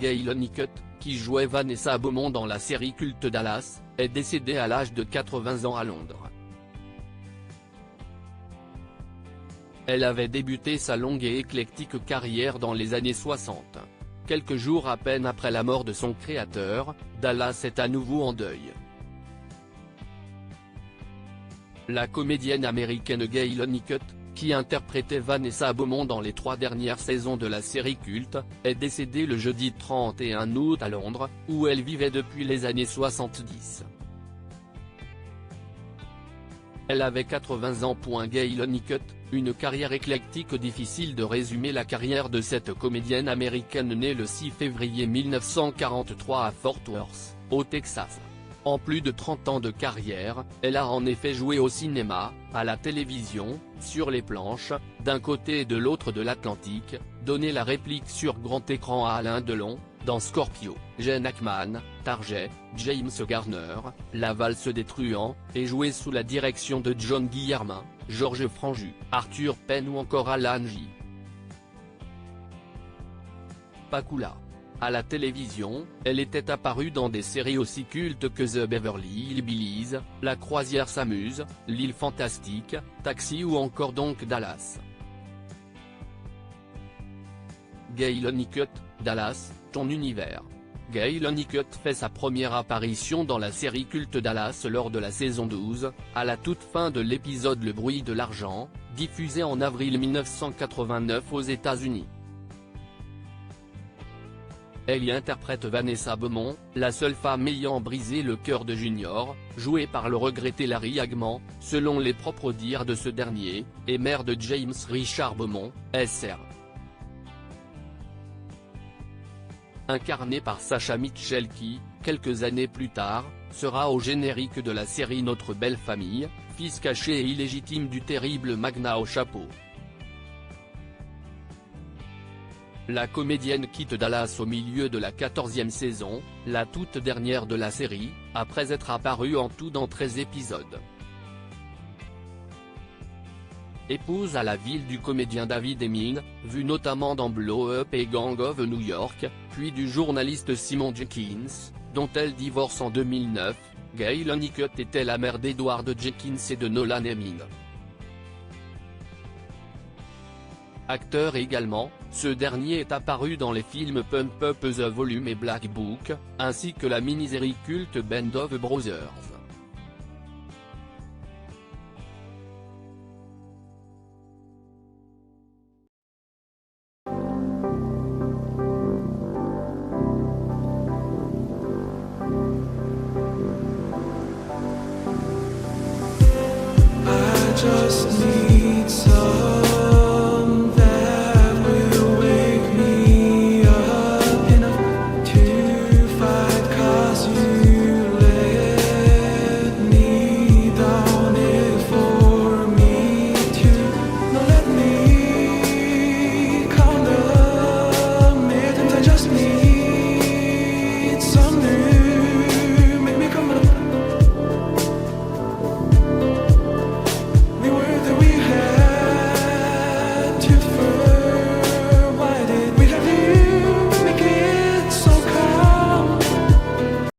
Gail Honeycutt, qui jouait Vanessa Beaumont dans la série culte Dallas, est décédée à l'âge de 80 ans à Londres. Elle avait débuté sa longue et éclectique carrière dans les années 60. Quelques jours à peine après la mort de son créateur, Dallas est à nouveau en deuil. La comédienne américaine Gail Honeycutt, qui interprétait Vanessa Beaumont dans les 3 dernières saisons de la série culte, est décédée le jeudi 31 août à Londres, où elle vivait depuis les années 70. Elle avait 80 ans. Gail Honeycutt, une carrière éclectique. Difficile de résumer la carrière de cette comédienne américaine née le 6 février 1943 à Fort Worth, au Texas. En plus de 30 ans de carrière, elle a en effet joué au cinéma, à la télévision, sur les planches, d'un côté et de l'autre de l'Atlantique, donné la réplique sur grand écran à Alain Delon, dans Scorpio, Gene Hackman, Target, James Garner, La valse des truands, et joué sous la direction de John Guillermin, Georges Franju, Arthur Penn ou encore Alan J. Pakula. À la télévision, elle était apparue dans des séries aussi cultes que The Beverly Hillbillies, La croisière s'amuse, L'île fantastique, Taxi ou encore donc Dallas. Gail Honeycutt, Dallas, ton univers. Gail Honeycutt fait sa première apparition dans la série culte Dallas lors de la saison 12, à la toute fin de l'épisode Le bruit de l'argent, diffusé en avril 1989 aux États-Unis. Elle y interprète Vanessa Beaumont, la seule femme ayant brisé le cœur de Junior, jouée par le regretté Larry Hagman, selon les propres dires de ce dernier, et mère de James Richard Beaumont, Sr. Incarnée par Sacha Mitchell qui, quelques années plus tard, sera au générique de la série Notre belle famille, fils caché et illégitime du terrible magnat au chapeau. La comédienne quitte Dallas au milieu de la 14e saison, la toute dernière de la série, après être apparue en tout dans 13 épisodes. Épouse à la ville du comédien David Hemming, vu notamment dans Blow Up et Gang of New York, puis du journaliste Simon Jenkins, dont elle divorce en 2009, Gail Honeycutt était la mère d'Edward Jenkins et de Nolan Hemming. Acteur également, ce dernier est apparu dans les films Pump Up The Volume et Black Book, ainsi que la mini-série culte Band of Brothers. I just need